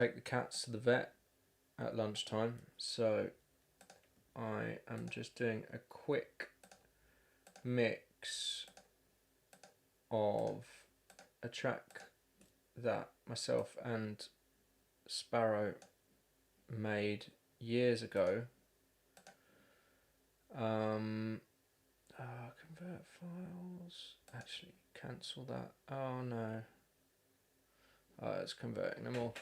take the cats to the vet at lunchtime, so I am just doing a quick mix of a track that myself and Sparrow made years ago. Convert files. Actually, cancel that. Oh no. Oh, it's converting them all.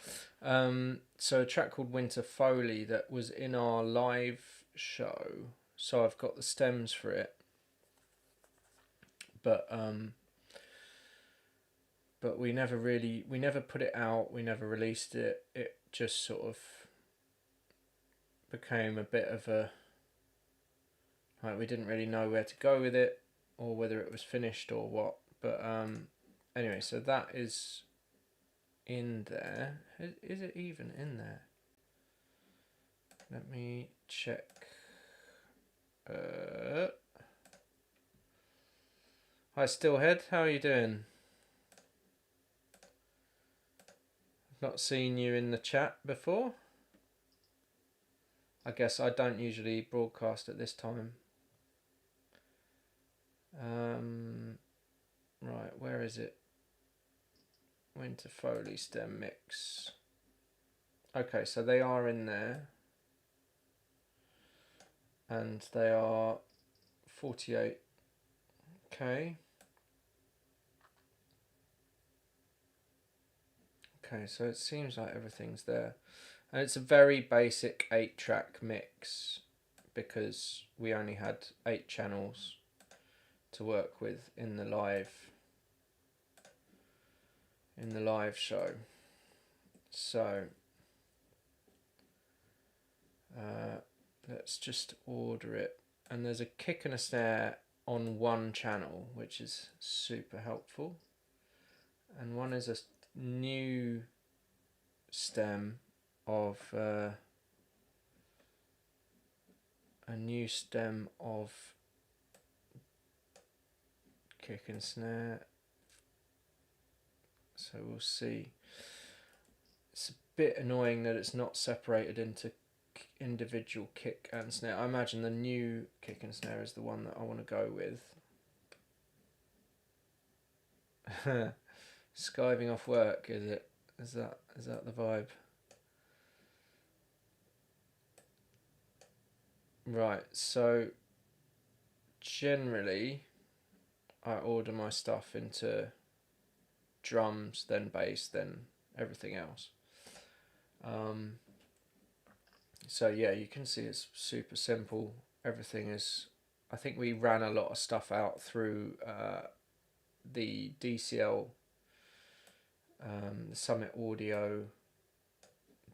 So a track called Winter Foley that was in our live show. So I've got the stems for it. But we never put it out. We never released it. It just sort of became a bit of a, like, we didn't really know where to go with it or whether it was finished or what. But anyway, so that is in there. Is it even in there? Let me check. Hi Stillhead, how are you doing? I've not seen you in the chat before. I guess I don't usually broadcast at this time. Right, where is it? Winter Foley stem mix. Okay, so they are in there. And they are 48. Okay. Okay, so it seems like everything's there. And it's a very basic 8-track mix because we only had 8 channels to work with in the live show. So let's just order it. And there's a kick and a snare on one channel, which is super helpful. And one is a new stem of kick and snare. So we'll see. It's a bit annoying that it's not separated into individual kick and snare. I imagine the new kick and snare is the one that I want to go with. Skiving off work, is it? Is that the vibe? Right, so generally I order my stuff into drums, then bass, then everything else. So yeah, you can see it's super simple. Everything is, I think we ran a lot of stuff out through the DCL, the Summit Audio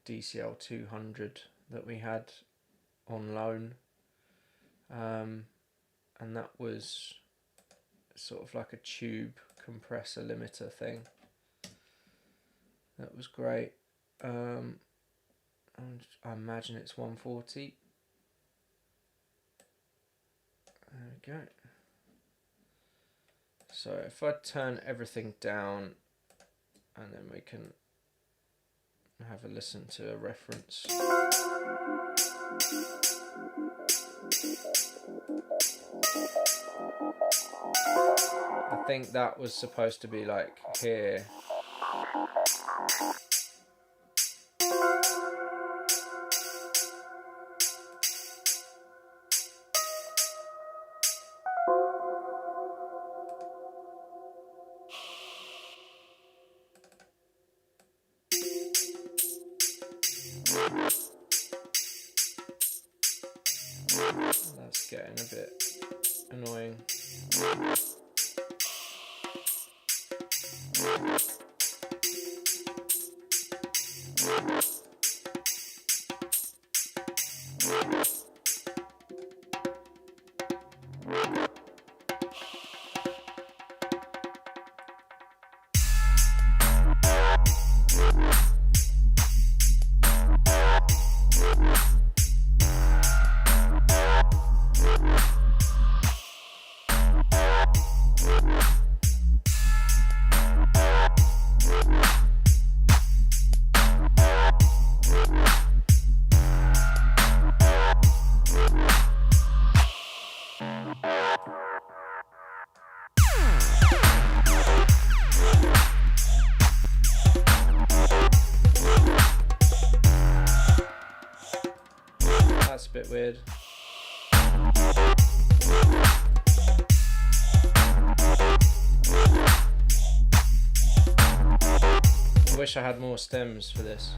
DCL 200 that we had on loan. And that was sort of like a tube compressor limiter thing. That was great. And I imagine it's 140. There we go. So if I turn everything down and then we can have a listen to a reference. I think that was supposed to be like here. That's getting a bit annoying. bit weird. I wish I had more stems for this.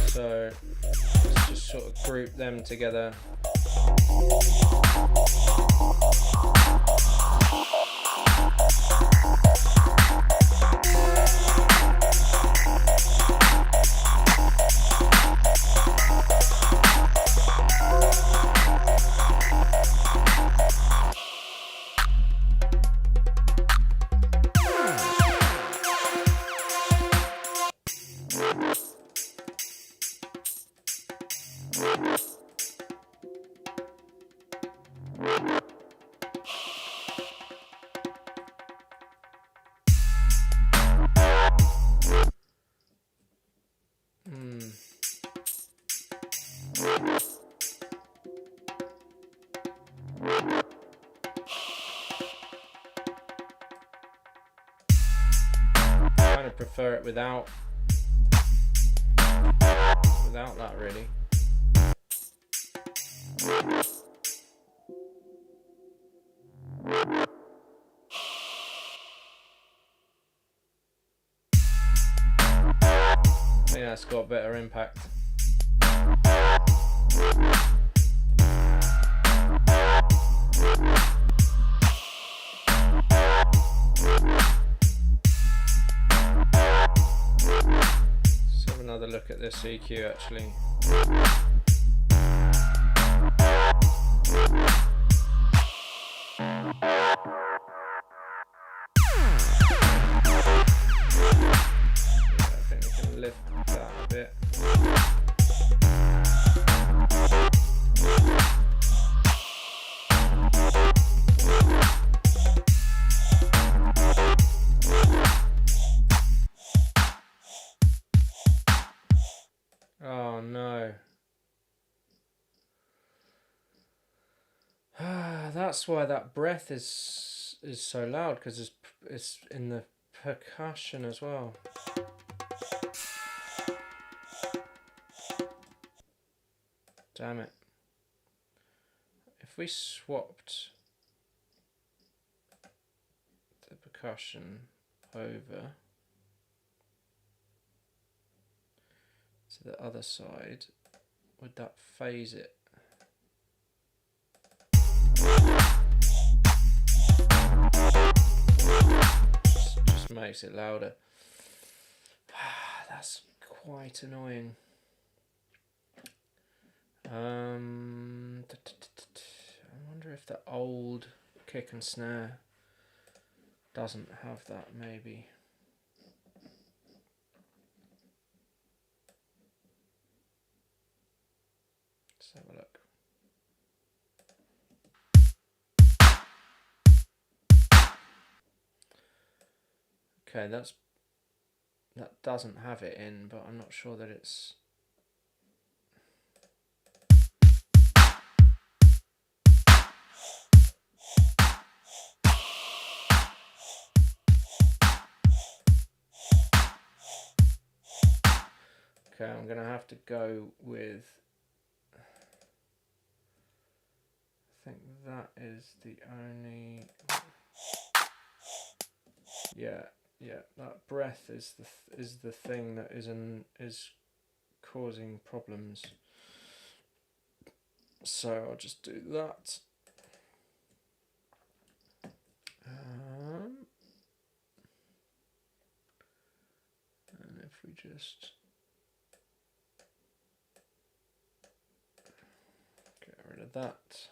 So let's just sort of group them together. I prefer it without that, really. I think that's got better impact. Let's have another look at this EQ actually. Lift that a bit. Oh no. That's why that breath is so loud, because it's in the percussion as well. Damn it. If we swapped percussion over to the other side, would that phase it? Just makes it louder. That's quite annoying. I wonder if the old kick and snare doesn't have that, maybe. Let's have a look. Okay, that doesn't have it in, but I'm not sure that it's... Okay, I'm going to have to go with... I think that is the only... Yeah, that breath is the thing that is causing problems. So I'll just do that. And if we just get rid of that.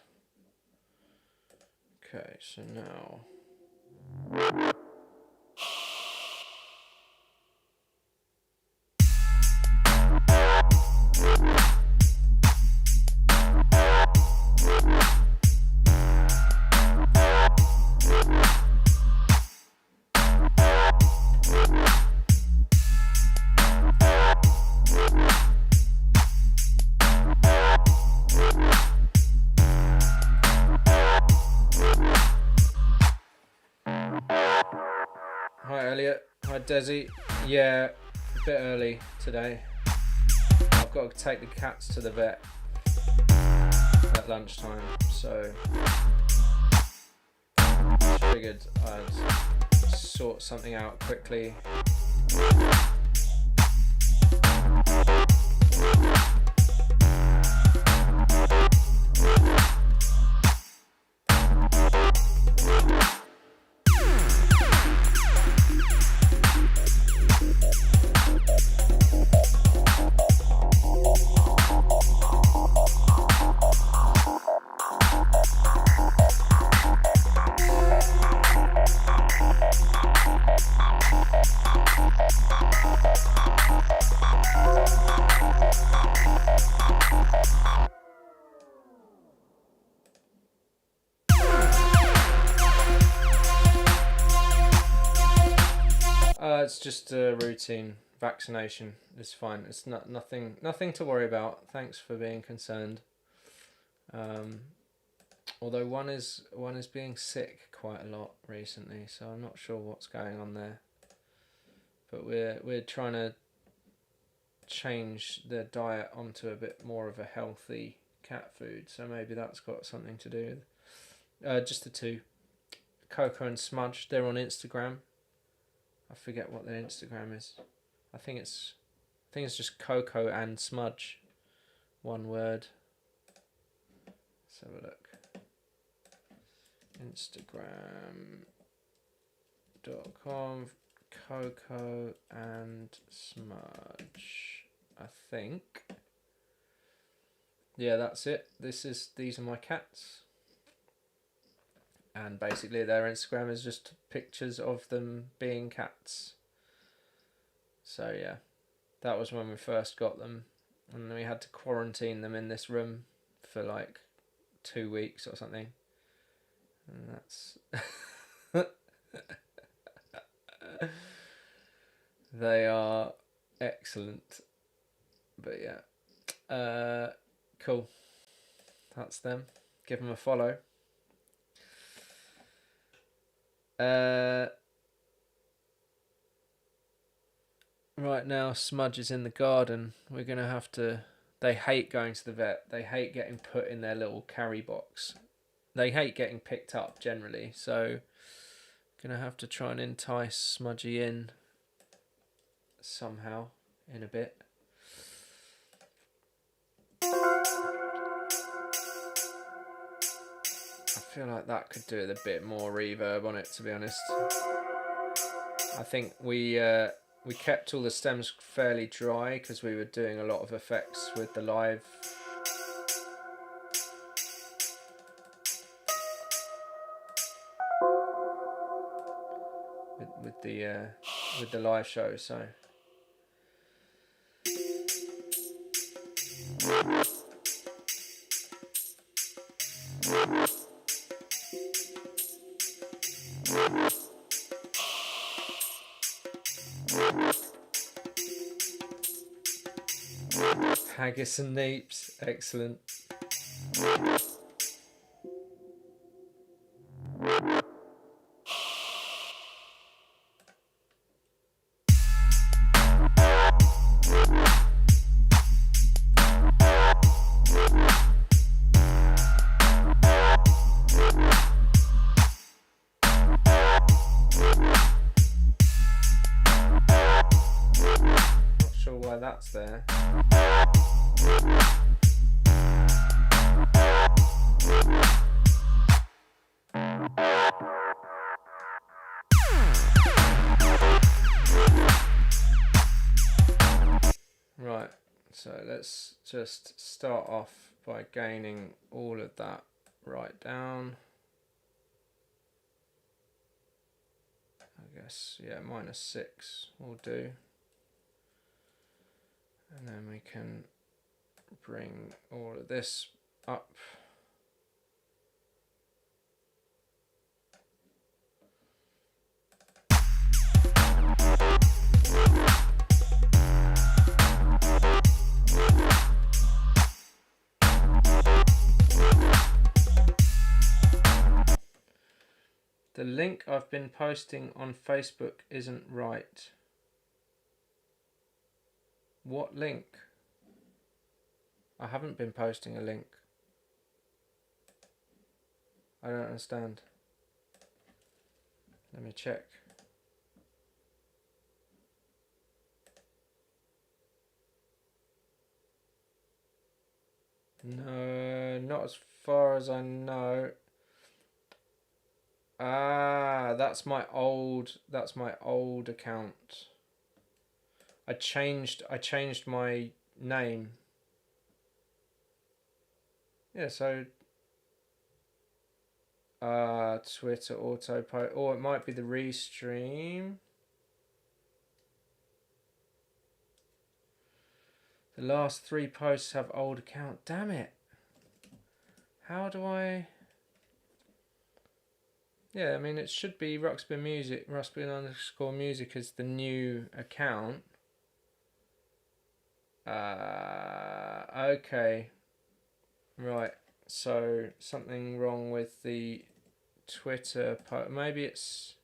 Okay, so now hi Elliot, hi Desi. Yeah, a bit early today. I've got to take the cats to the vet at lunchtime, so figured I'd sort something out quickly. It's just a routine vaccination. It's fine. It's nothing to worry about. Thanks for being concerned. Although one is being sick quite a lot recently, so I'm not sure what's going on there. But we're trying to change the diet onto a bit more of a healthy cat food, so maybe that's got something to do with just the two, Coco and Smudge. They're on Instagram. I forget what their Instagram is. I think it's just Coco and Smudge, one word. Let's have a look. Instagram.com, Coco and Smudge, I think. Yeah, that's it. These are my cats. And basically their Instagram is just pictures of them being cats. So yeah, that was when we first got them. And we had to quarantine them in this room for like 2 weeks or something. And that's... They are excellent. But yeah. Cool. That's them. Give them a follow. Right now Smudge is in the garden. We're gonna have to... They hate going to the vet. They hate getting put in their little carry box. They hate getting picked up generally, so Gonna have to try and entice Smudgy in somehow in a bit. I feel like that could do with a bit more reverb on it, to be honest. I think we kept all the stems fairly dry because we were doing a lot of effects with the live. With the live show, so. Haggis and Neeps, excellent. Not sure why that's there. Right, so let's just start off by gaining all of that right down. I guess, yeah, -6 will do. And then we can bring all of this up. The link I've been posting on Facebook isn't right. What link? I haven't been posting a link. I don't understand. Let me check. No, not as far as I know. Ah, that's my old account. I changed my name. Yeah, so Twitter auto post, or it might be the restream. The last 3 posts have old account. Damn it. How do I? Yeah, I mean, it should be Ruxpin Music, Ruxpin_music is the new account. Okay. Right, so something wrong with the Twitter post. Maybe it's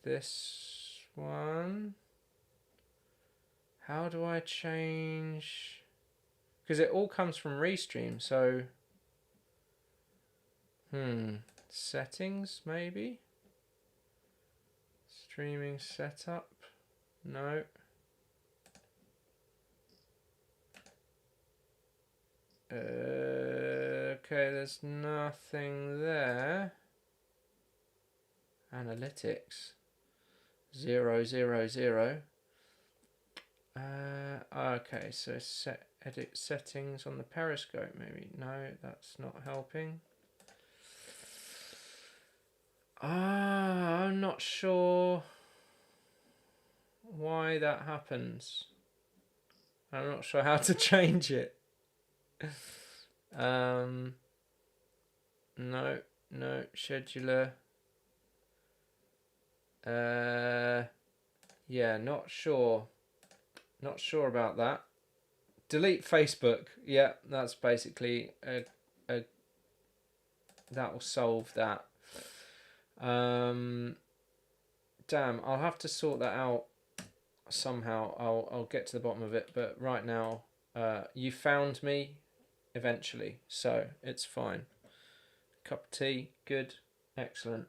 this one. How do I change? Because it all comes from Restream, so settings maybe? Streaming setup? No. Okay, there's nothing there. Analytics 000. Okay, so edit settings on the Periscope maybe. No, that's not helping. I'm not sure why that happens. I'm not sure how to change it. No, scheduler. Yeah, not sure about that. Delete Facebook. Yeah, that's basically that will solve that. Damn, I'll have to sort that out somehow. I'll get to the bottom of it, but right now, you found me eventually, so it's fine. Cup of tea, good, excellent.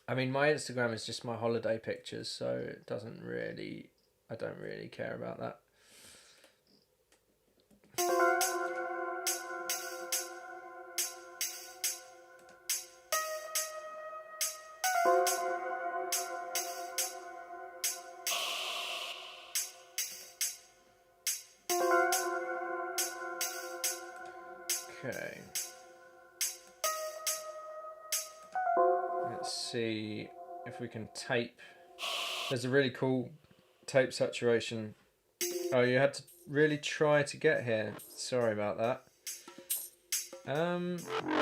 I mean, my Instagram is just my holiday pictures, so it doesn't really, I don't really care about that. Okay. Let's see if we can tape. There's a really cool tape saturation. Oh, you had to really try to get here. Sorry about that.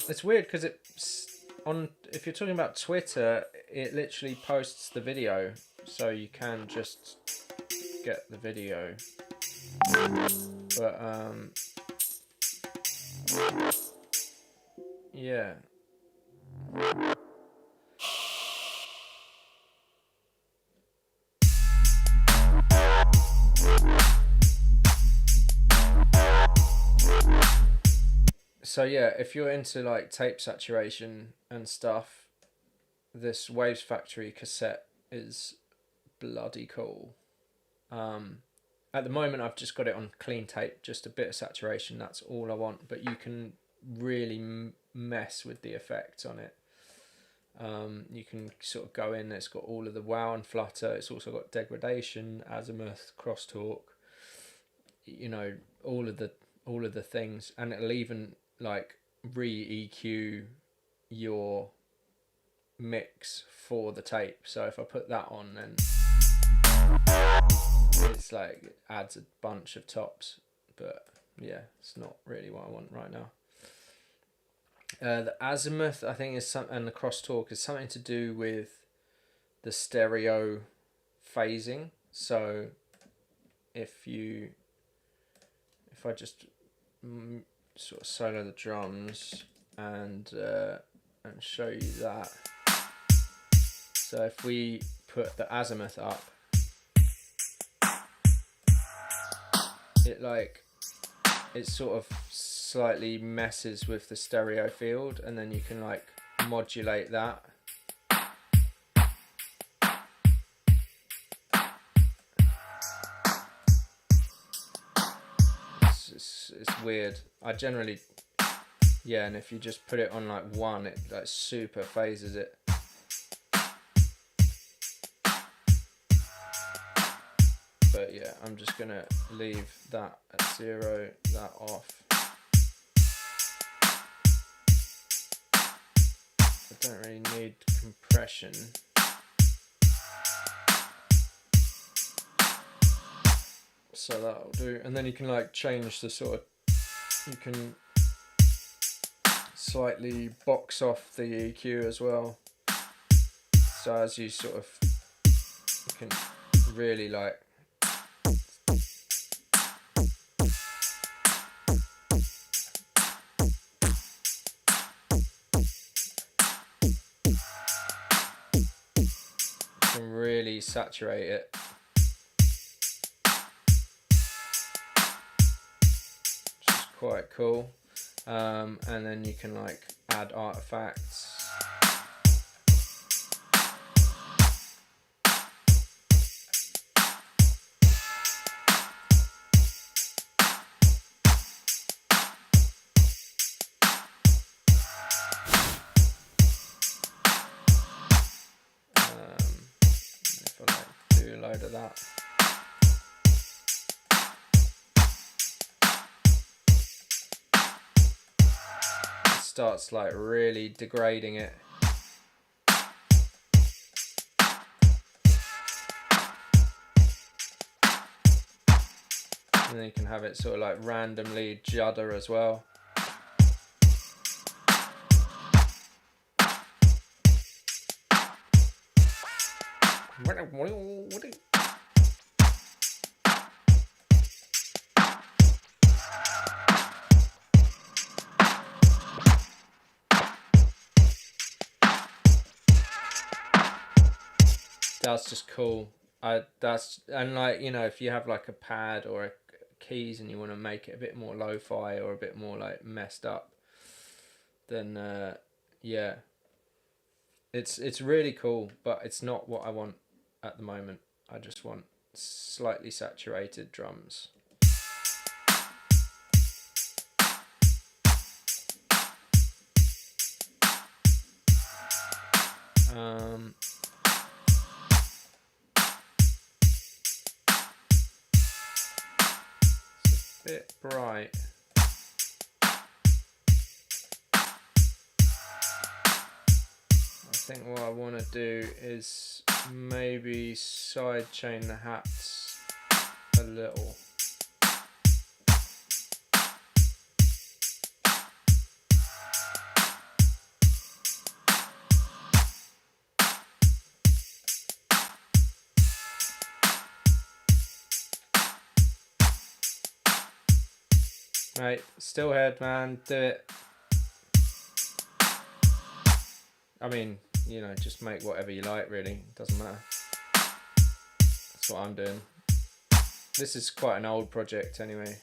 It's weird because it's on. If you're talking about Twitter, it literally posts the video, so you can just get the video. But yeah. So yeah, if you're into like tape saturation and stuff, this Waves Factory cassette is bloody cool. At the moment, I've just got it on clean tape, just a bit of saturation. That's all I want. But you can really mess with the effects on it. You can sort of go in. It's got all of the wow and flutter. It's also got degradation, azimuth, crosstalk. You know, all of the things, and it'll even like re-EQ your mix for the tape. So if I put that on, then it's like it adds a bunch of tops. But yeah, it's not really what I want right now. The azimuth, I think, is some, and the crosstalk is something to do with the stereo phasing. So if I just sort of solo the drums and show you that. So if we put the azimuth up, it sort of slightly messes with the stereo field, and then you can like modulate that. It's weird. I generally, yeah, and if you just put it on like 1, it like super phases it. But yeah, I'm just gonna leave that at 0, that off. I don't really need compression. So that'll do. And then you can like change the sort of, you can slightly box off the EQ as well. So as you sort of, you can really like, can really saturate it. Which is quite cool. And then you can like add artifacts. If I like do a load of that. It starts like really degrading it. And then you can have it sort of like randomly judder as well. That's just cool. And like, you know, if you have like a pad or a keys and you want to make it a bit more lo-fi or a bit more like messed up, then yeah, It's really cool, but it's not what I want at the moment. I just want slightly saturated drums. It's a bit bright. I think what I want to do is maybe sidechain the hats a little. Right, still head, man, do it. I mean, you know, just make whatever you like, really. Doesn't matter. That's what I'm doing. This is quite an old project anyway.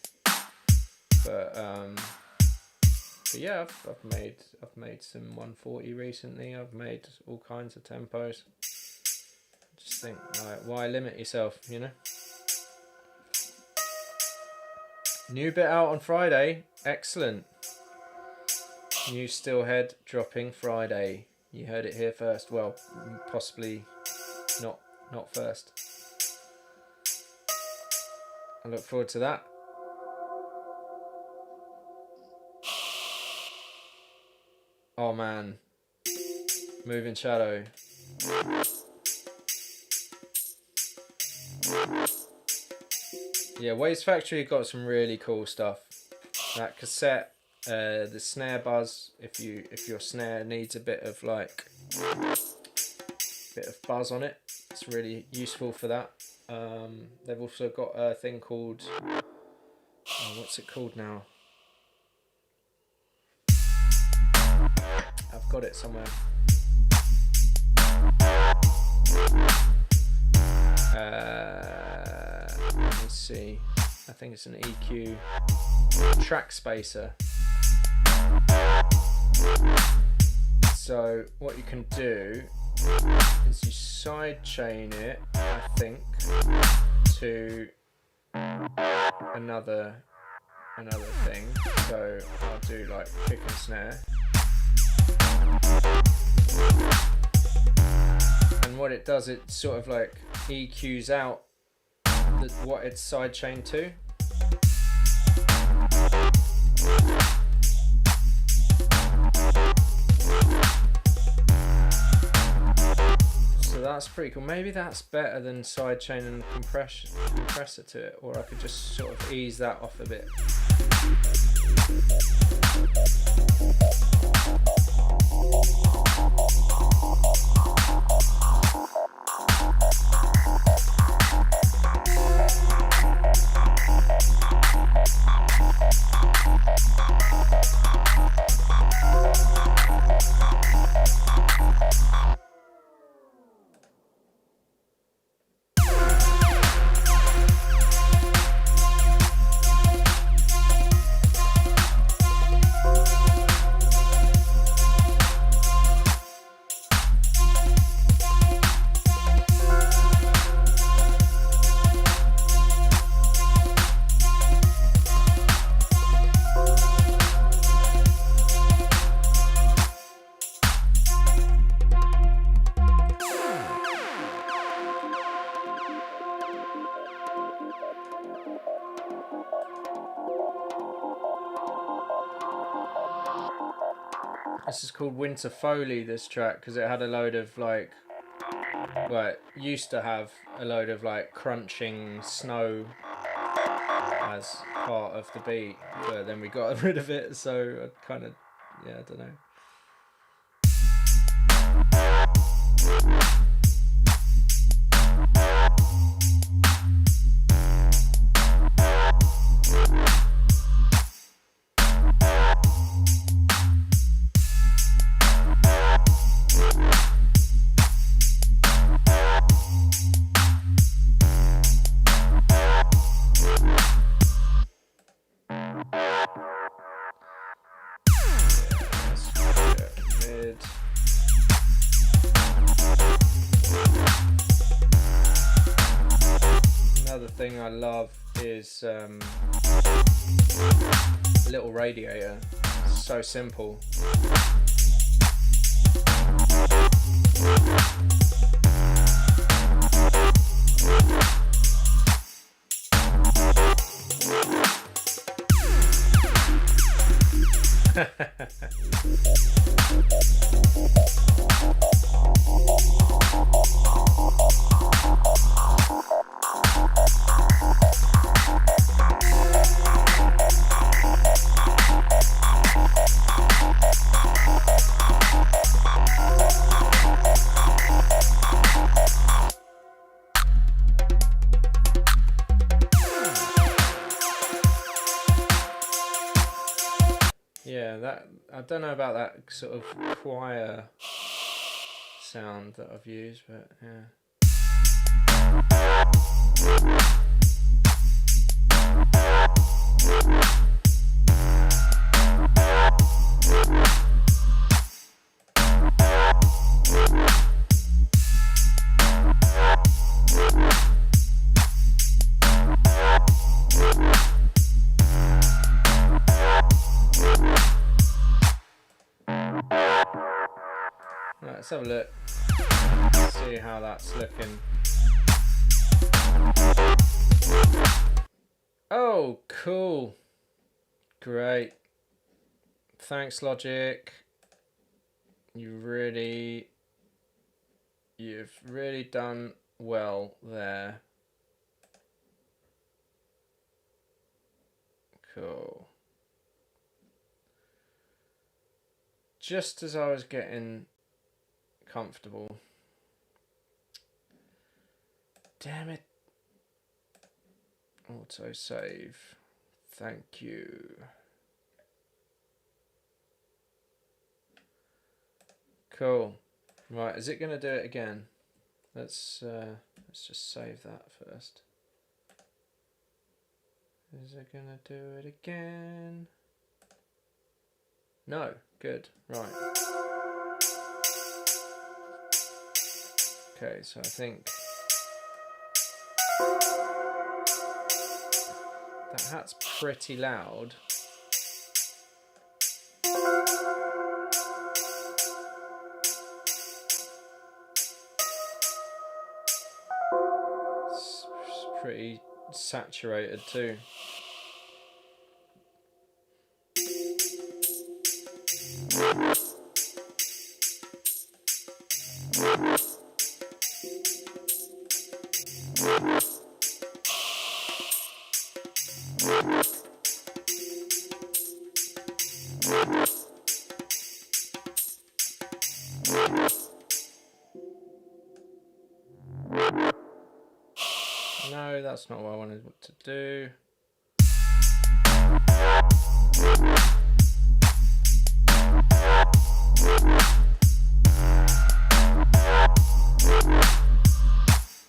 But yeah, I've made some 140 recently. I've made all kinds of tempos. Just think, like, why limit yourself, you know? New bit out on Friday. Excellent. New Steelhead dropping Friday. You heard it here first. Well, possibly not first. I look forward to that. Oh man. Moving Shadow. Yeah, Waves Factory got some really cool stuff. That cassette, the snare buzz, if your snare needs a bit of buzz on it, it's really useful for that. They've also got a thing called, what's it called now? I've got it somewhere. Let me see. I think it's an EQ track spacer. So what you can do is you sidechain it, I think, to another thing. So I'll do like kick and snare. And what it does, it sort of like EQs out what it's sidechained to. So that's pretty cool. Maybe that's better than sidechain and compressor to it, or I could just sort of ease that off a bit. This is called Winter Foley, this track, because it had a load of like, well, it used to have a load of like crunching snow as part of the beat, but then we got rid of it, so I kind of, yeah, I don't know. thing I love is little radiator. It's so simple. Yeah, that, I don't know about that sort of choir sound that I've used, but yeah. Right, let's have a look, see how that's looking. Oh, cool. Great. Thanks, Logic. You've really done well there. Cool. Just as I was getting comfortable. Damn it. Auto save. Thank you. Cool. Right, is it going to do it again? Let's just save that first. Is it going to do it again? No. Good. Right. Okay, so I think that hat's pretty loud. It's pretty saturated too. No, that's not what I wanted to do.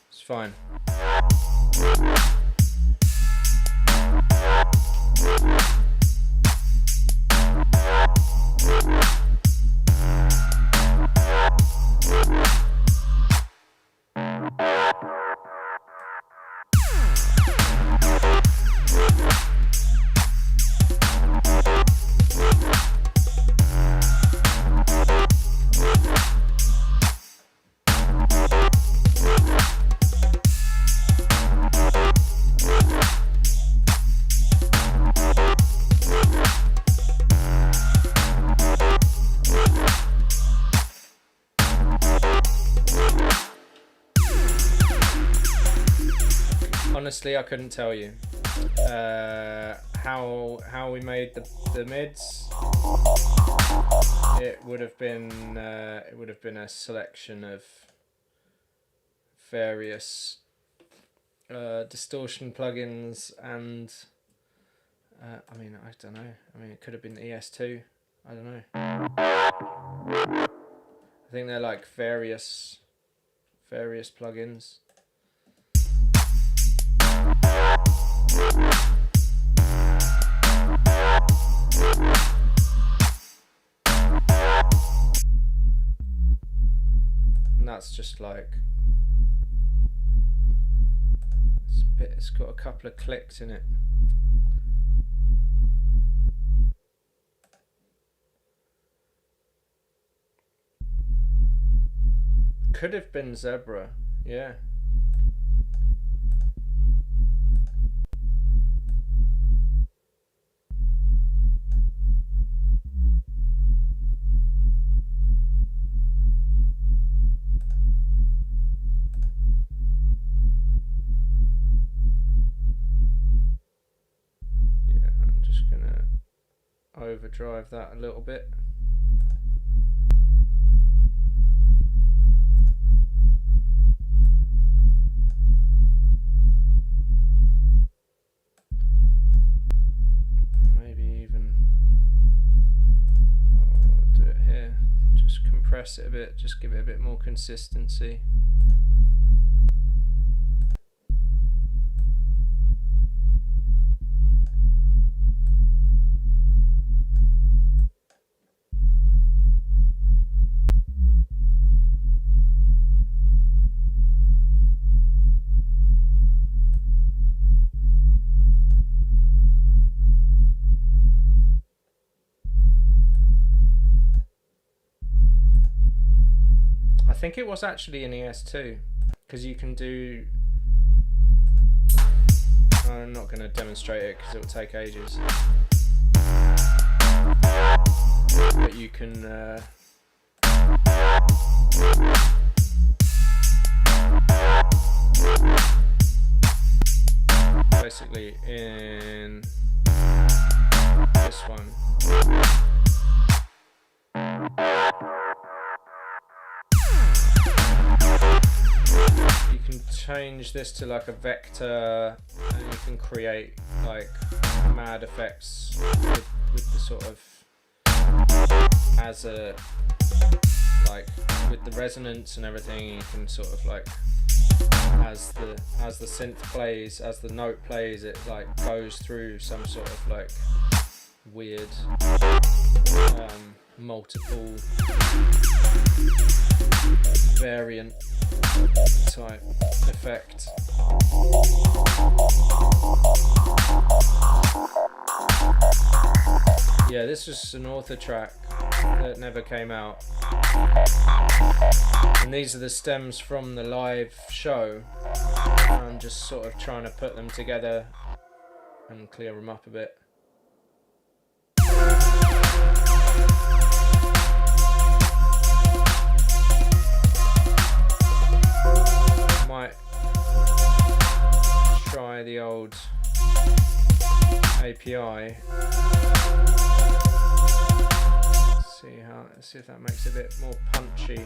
It's fine. Honestly, I couldn't tell you how we made the mids. It would have been a selection of various distortion plugins, and I mean, I don't know. I mean, it could have been ES2. I don't know. I think they're like various plugins. And that's just like, it's a bit. It's got a couple of clicks in it. Could have been zebra, yeah. Yeah, I'm just gonna overdrive that a little bit. Press it a bit, just give it a bit more consistency. I think it was actually an ES2 because you can do. I'm not going to demonstrate it because it will take ages. But you can. Basically, in this one. You can change this to like a vector and you can create like mad effects with the sort of as a like with the resonance and everything. You can sort of like as the synth plays, as the note plays, it like goes through some sort of like weird multiple variant type effect. Yeah, this was an author track that never came out, and these are the stems from the live show. I'm just sort of trying to put them together and clear them up a bit. Might try the old API. See if that makes it a bit more punchy.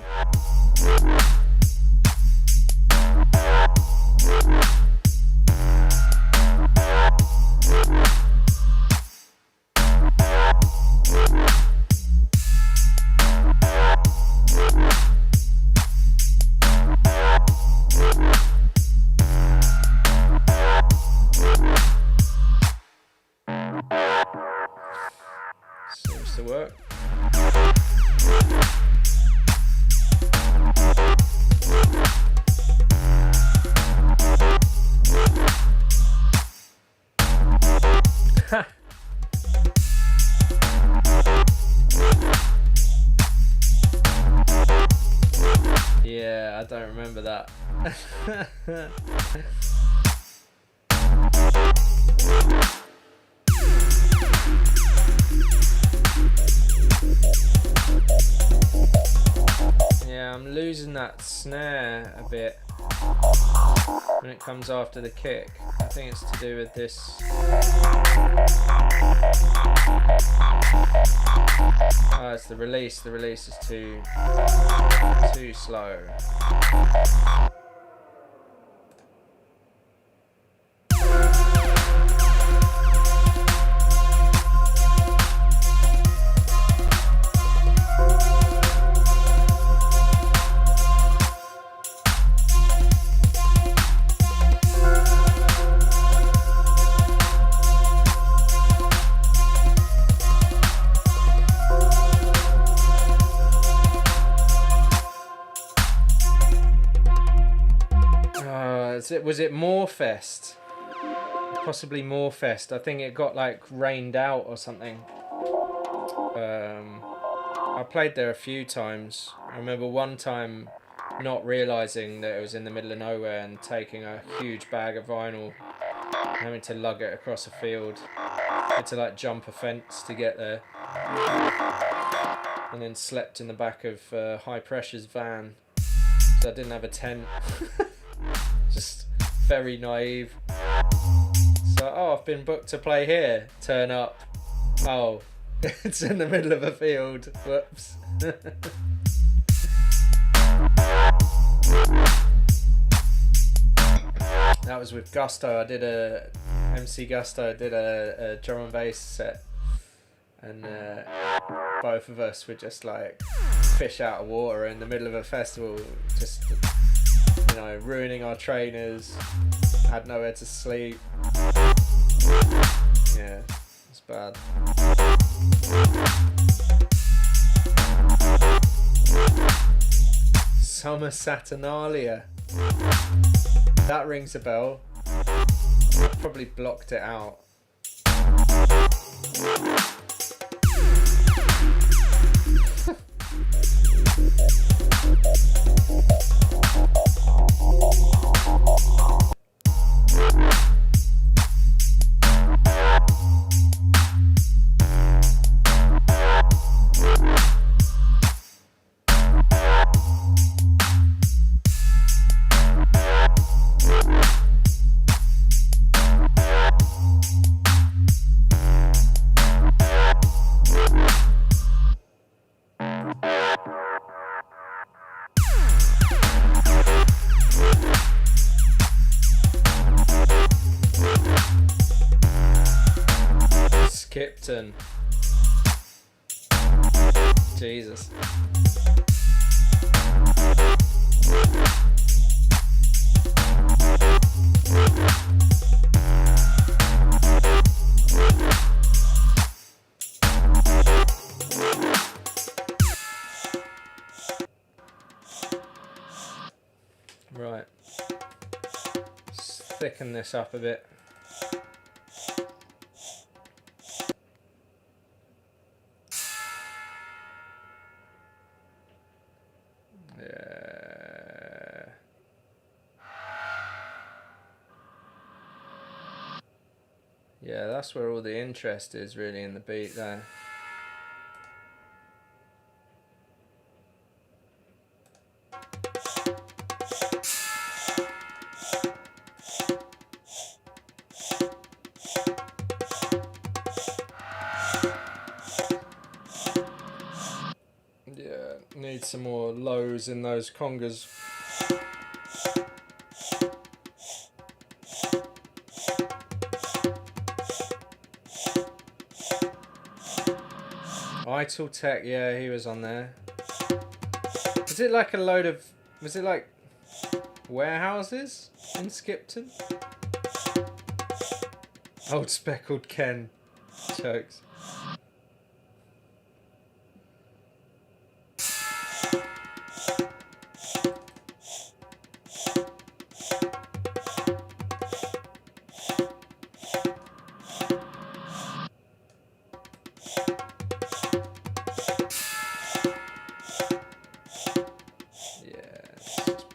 Seems to work. Yeah, I don't remember that. Yeah, I'm losing that snare a bit when it comes after the kick. I think it's to do with this. Oh, it's the release. The release is too slow. Was it Morefest? possibly Moorfest. I think it got like rained out or something. I played there a few times. I remember one time not realising that it was in the middle of nowhere and taking a huge bag of vinyl, having to lug it across a field. Had to like jump a fence to get there. And then slept in the back of High Pressure's van. So I didn't have a tent. Just very naive. So, oh, I've been booked to play here. Turn up. Oh, it's in the middle of a field. Whoops. That was with Gusto. MC Gusto did a drum and bass set. And both of us were just like fish out of water in the middle of a festival. Just, you know, ruining our trainers. Had nowhere to sleep. Yeah, it's bad. Summer Saturnalia. That rings a bell. I probably blocked it out. Skipton. Jesus. Right. Let's thicken this up a bit. Yeah, that's where all the interest is really in the beat there. Yeah, need some more lows in those congas. Vital Tech, yeah, he was on there. Was it like a load of... Was it like warehouses in Skipton? Old Speckled Ken. Jokes.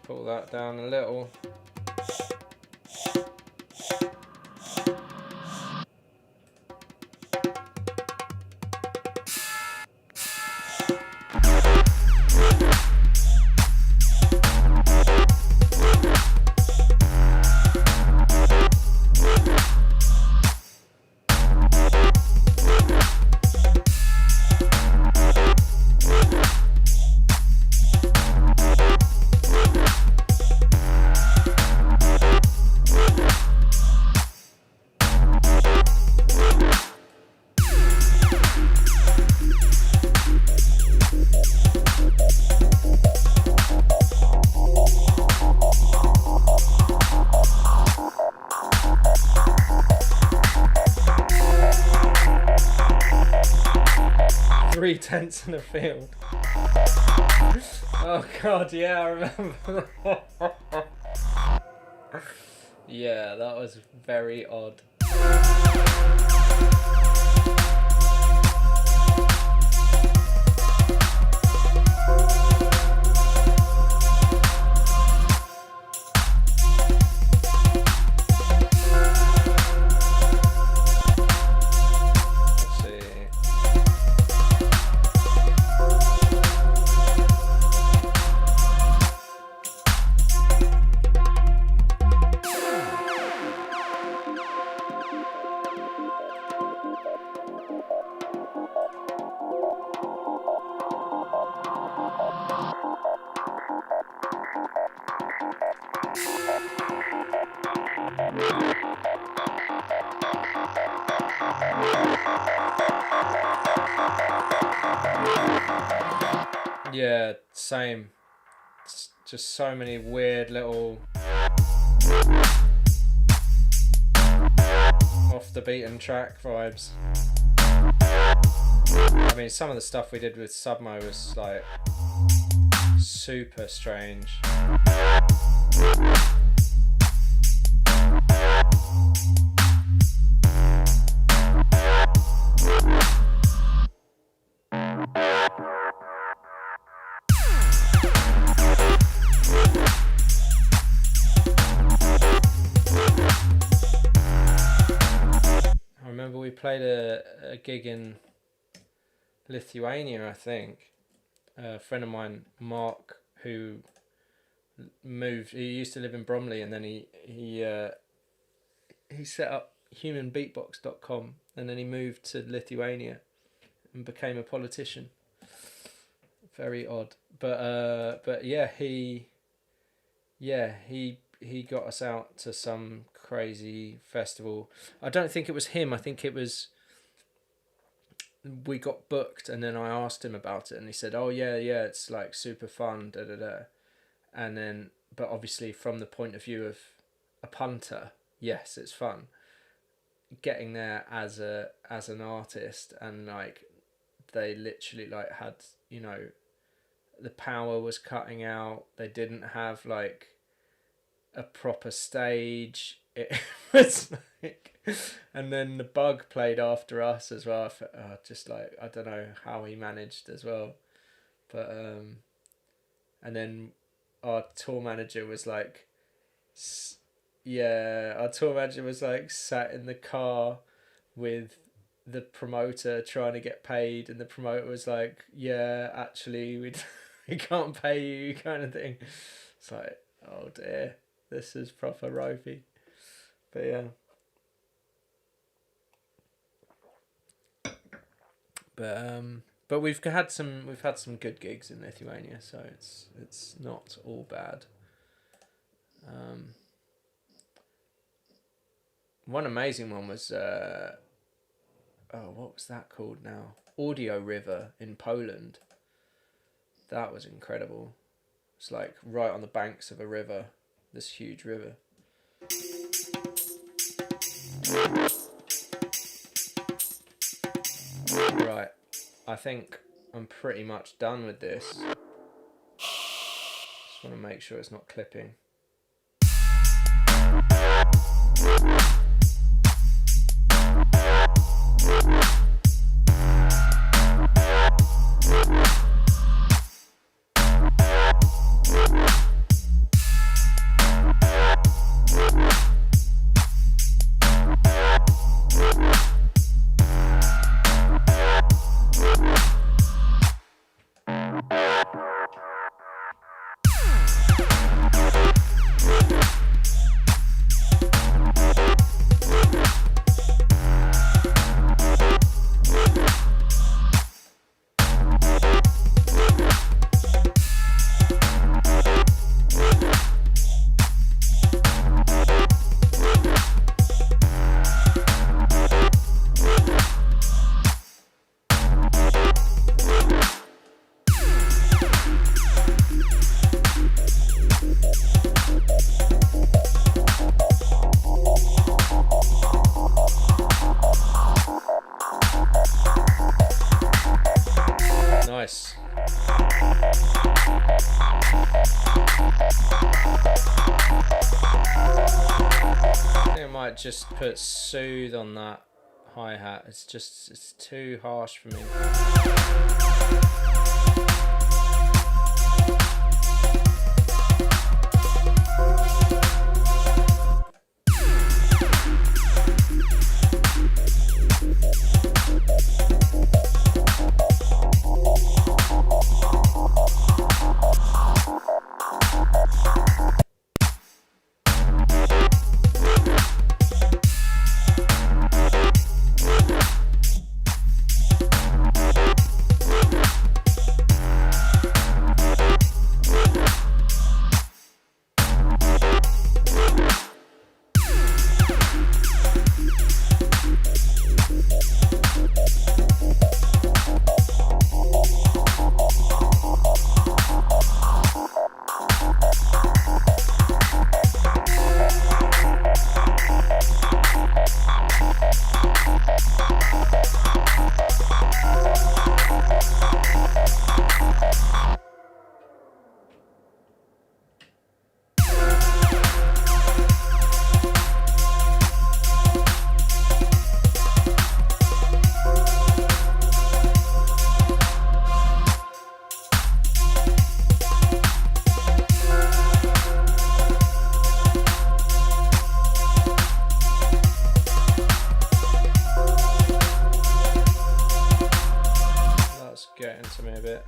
Pull that down a little. Three tents in a field. Oh god, yeah, I remember. Yeah, that was very odd. Yeah, same. It's just so many weird little off the beaten track vibes. I mean, some of the stuff we did with Submo was like super strange. I remember we played a gig in Lithuania, I think. A friend of mine, Mark, who moved, he used to live in Bromley, and then he set up humanbeatbox.com, and then he moved to Lithuania and became a politician. Very odd, but yeah, he got us out to some crazy festival. I don't think it was him. I think it was, we got booked, and then I asked him about it, and he said, "Oh yeah, it's like super fun, da da da." And then, but obviously from the point of view of a punter, yes, it's fun. Getting there as an artist, and like they literally like had, you know, the power was cutting out. They didn't have like a proper stage. It was like, and then the Bug played after us as well. Just like, I don't know how he managed as well, but and then our tour manager was like, our tour manager was like sat in the car with the promoter trying to get paid, and the promoter was like, "Yeah, actually, we can't pay you," kind of thing. It's like, oh dear, this is proper ropey. But yeah. But we've had some good gigs in Lithuania, so it's not all bad. One amazing one was what was that called now? Audio River in Poland. That was incredible. It's like right on the banks of a river, this huge river. Right, I think I'm pretty much done with this. Just want to make sure it's not clipping. Nice. I think I might just put Soothe on that hi-hat. It's too harsh for me. getting to me a bit.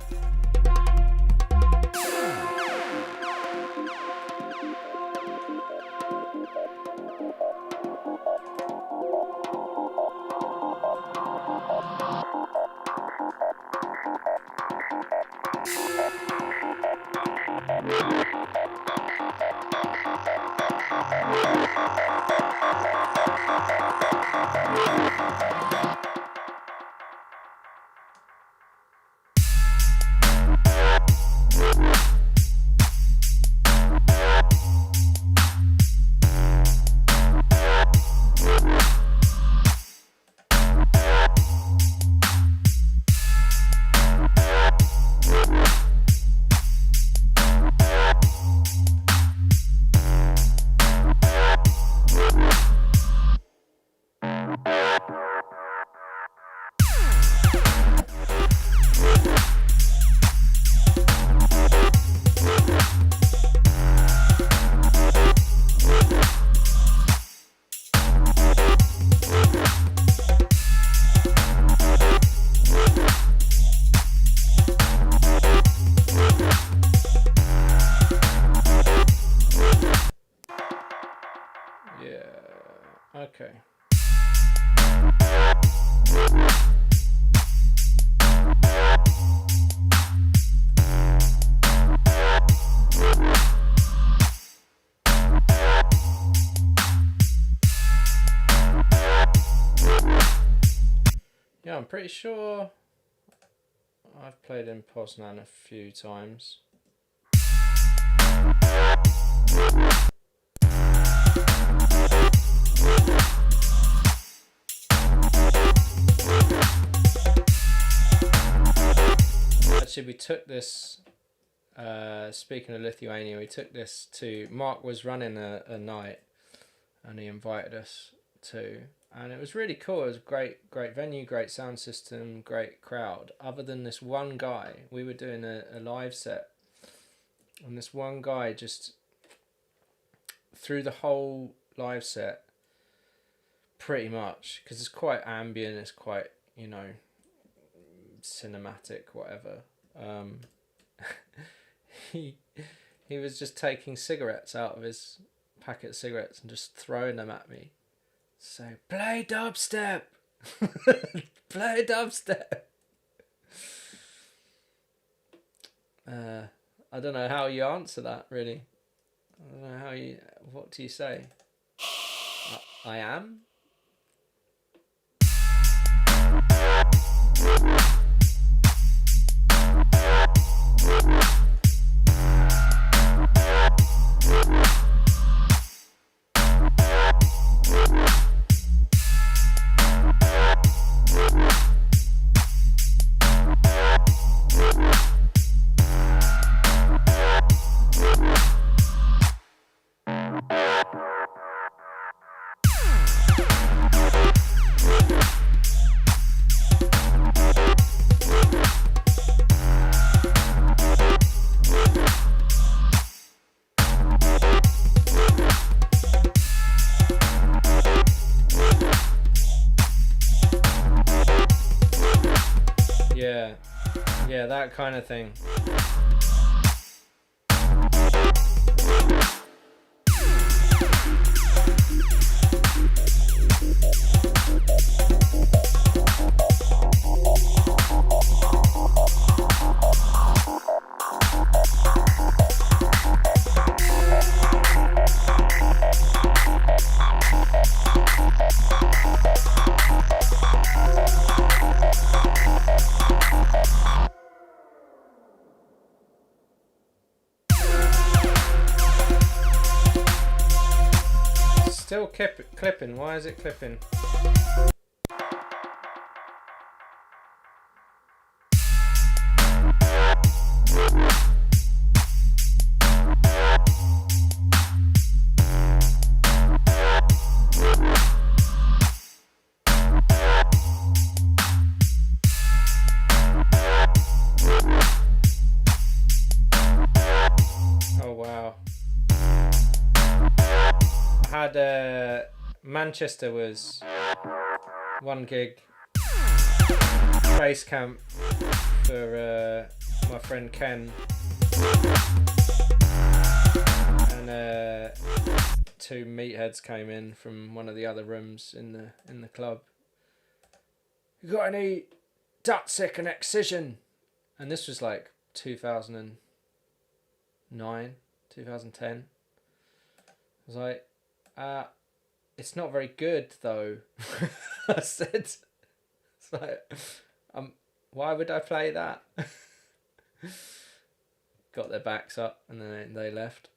Okay. Yeah, I'm pretty sure I've played in Poznan a few times. Actually, we took this, speaking of Lithuania, we took this to, Mark was running a night and he invited us to, and it was really cool. It was a great venue, great sound system, great crowd. Other than this one guy, we were doing a live set, and this one guy just, through the whole live set, pretty much, because it's quite ambient, it's quite, you know, cinematic, whatever. He was just taking cigarettes out of his packet of cigarettes and just throwing them at me. So, play dubstep! Play dubstep! I don't know how you answer that, really. I don't know how you... What do you say? I am? Yeah, that kind of thing. Still clipping. Why is it clipping? Oh wow. Had Manchester was one gig, Basecamp for my friend Ken and two meatheads came in from one of the other rooms in the club. You got any Dutzik and Excision? And this was like 2009, 2010. I was like, it's not very good though. I said, it's like, why would I play that? Got their backs up and then they left.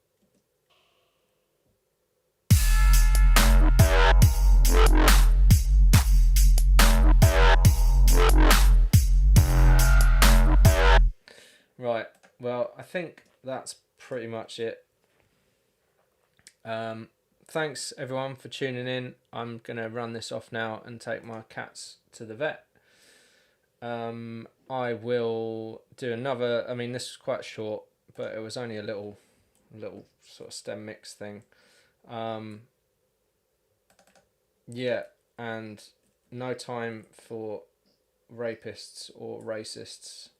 Right, well, I think that's pretty much it. Thanks everyone for tuning in. I'm going to run this off now and take my cats to the vet. I will do another, I mean, this was quite short, but it was only a little sort of STEM mix thing. Yeah, and no time for rapists or racists.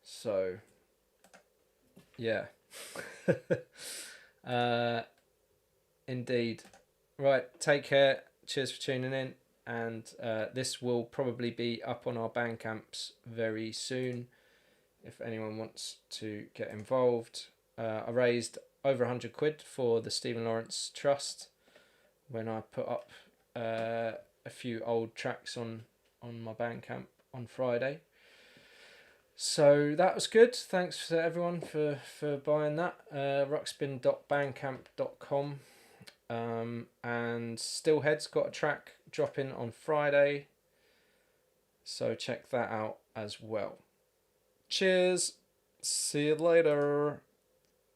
So, yeah. Indeed. Right, take care. Cheers for tuning in. And this will probably be up on our Bandcamps very soon if anyone wants to get involved. I raised over £100 for the Stephen Lawrence Trust when I put up a few old tracks on my Bandcamp on Friday. So that was good. Thanks to everyone for buying that. Ruxpin.bandcamp.com. And Stillhead's got a track dropping on Friday. So check that out as well. Cheers. See you later.